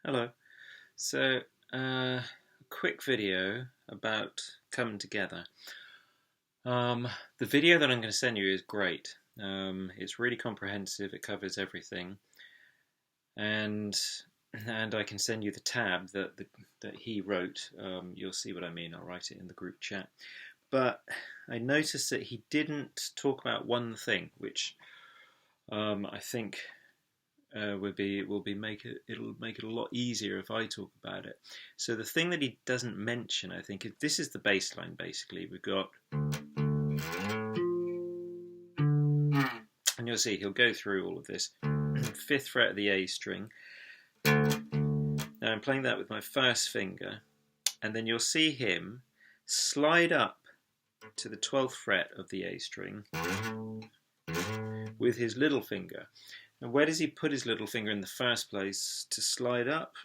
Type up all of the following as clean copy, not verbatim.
Hello. So, a quick video about coming together. The video that I'm going to send you is great. It's really comprehensive. It covers everything, and I can send you the tab that he wrote. You'll see what I mean. I'll write it in the group chat. But I noticed that he didn't talk about one thing, which I think it'll make it a lot easier if I talk about it. So the thing that he doesn't mention, I think, this is the bass line. Basically, we've got, and you'll see he'll go through all of this. 5th fret of the A string. Now I'm playing that with my first finger, and then you'll see him slide up to the 12th fret of the A string with his little finger. And where does he put his little finger in the first place to slide up?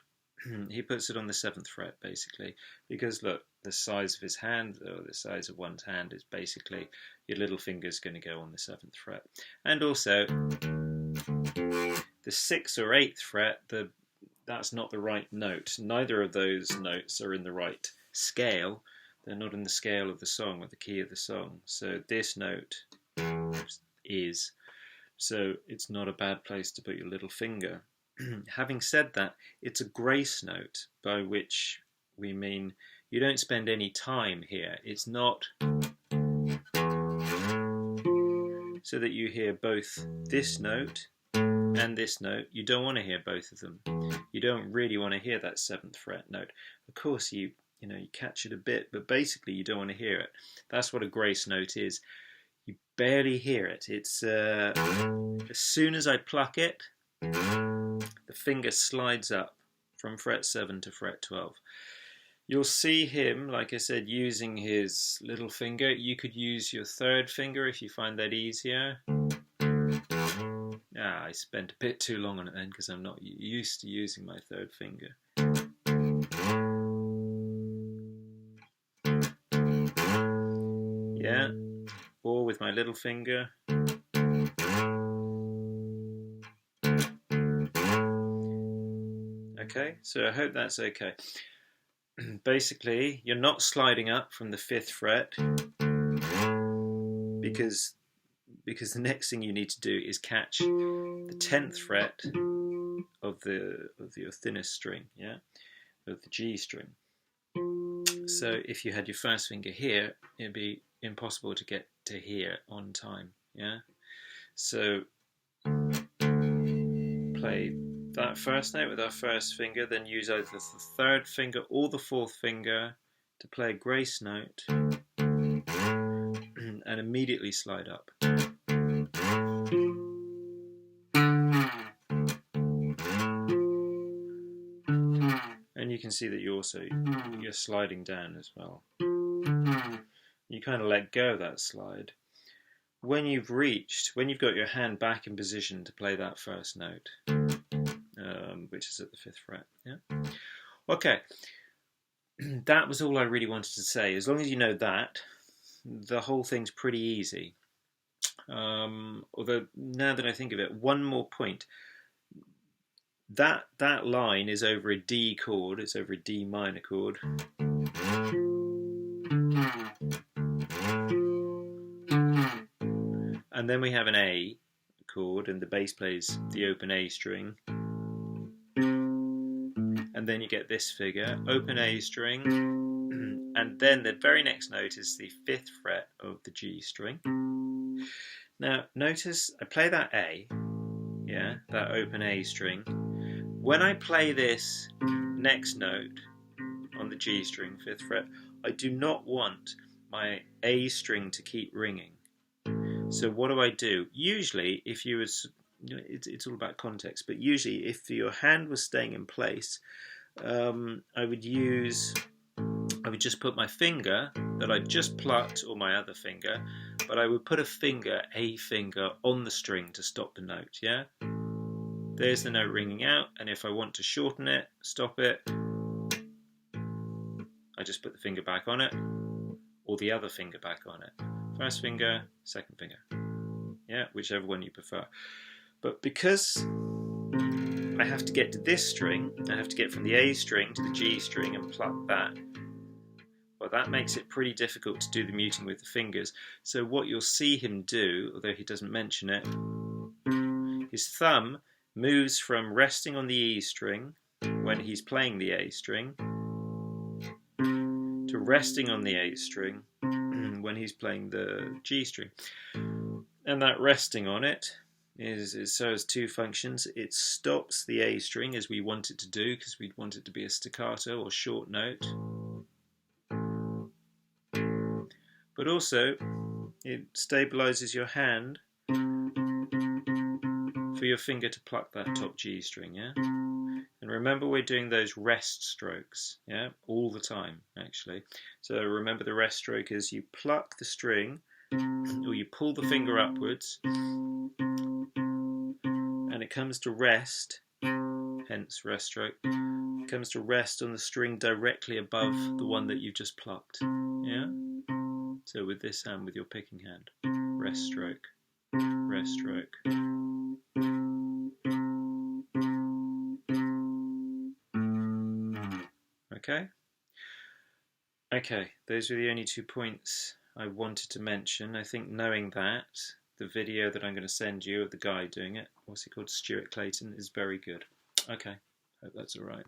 He puts it on the 7th fret, basically, because look, the size of his hand, or the size of one's hand, is basically your little finger is going to go on the 7th fret. And also, the 6th or 8th fret, that's not the right note. Neither of those notes are in the right scale. They're not in the scale of the song or the key of the song. So this note is. So it's not a bad place to put your little finger. Having said that, it's a grace note, by which we mean you don't spend any time here. It's not so that you hear both this note and this note. You don't want to hear both of them. You don't really want to hear that 7th fret note. Of course, you catch it a bit, but basically you don't want to hear it. That's what a grace note is. You barely hear it. It's as soon as I pluck it, the finger slides up from fret 7 to fret 12. You'll see him, like I said, using his little finger. You could use your 3rd finger if you find that easier. I spent a bit too long on it then because I'm not used to using my 3rd finger. Yeah. Or with my little finger. Okay, so I hope that's okay. Basically, you're not sliding up from the 5th fret because the next thing you need to do is catch the 10th fret of your thinnest string, yeah, of the G string. So if you had your first finger here, it'd be impossible to get to here on time, yeah? So play that first note with our first finger, then use either the 3rd finger or the 4th finger to play a grace note, and immediately slide up. And you can see that you're sliding down as well. You kind of let go of that slide. When you've got your hand back in position to play that first note, which is at the 5th fret. Yeah. Okay. That was all I really wanted to say. As long as you know that, the whole thing's pretty easy. Although now that I think of it, one more point. That line is over a D chord. It's over a D minor chord. And then we have an A chord, and the bass plays the open A string. And then you get this figure, open A string, and then the very next note is the 5th fret of the G string. Now notice I play that A, yeah, that open A string. When I play this next note on the G string, 5th fret, I do not want my A string to keep ringing. So what do? Usually, if you was, it's all about context, but usually if your hand was staying in place, I would just put my finger that I just plucked, or my other finger, but I would put a finger on the string to stop the note, yeah? There's the note ringing out, and if I want to shorten it, stop it, I just put the finger back on it, or the other finger back on it. First finger, second finger. Yeah, whichever one you prefer. But because I have to get to this string, I have to get from the A string to the G string and pluck that. Well, that makes it pretty difficult to do the muting with the fingers. So what you'll see him do, although he doesn't mention it, his thumb moves from resting on the E string when he's playing the A string to resting on the A string when he's playing the G string. And that resting on it serves two functions. It stops the A string as we want it to do, because we want it to be a staccato or short note. But also, it stabilizes your hand for your finger to pluck that top G string, yeah? And remember, we're doing those rest strokes, yeah? All the time, actually. So remember, the rest stroke is you pluck the string, or you pull the finger upwards, and it comes to rest, hence rest stroke, it comes to rest on the string directly above the one that you've just plucked, yeah? So with this hand, with your picking hand, rest stroke, rest stroke. Okay? Okay, those were the only 2 points I wanted to mention. I think knowing that, the video that I'm going to send you of the guy doing it, what's he called, Stuart Clayton, is very good. Okay, hope that's alright.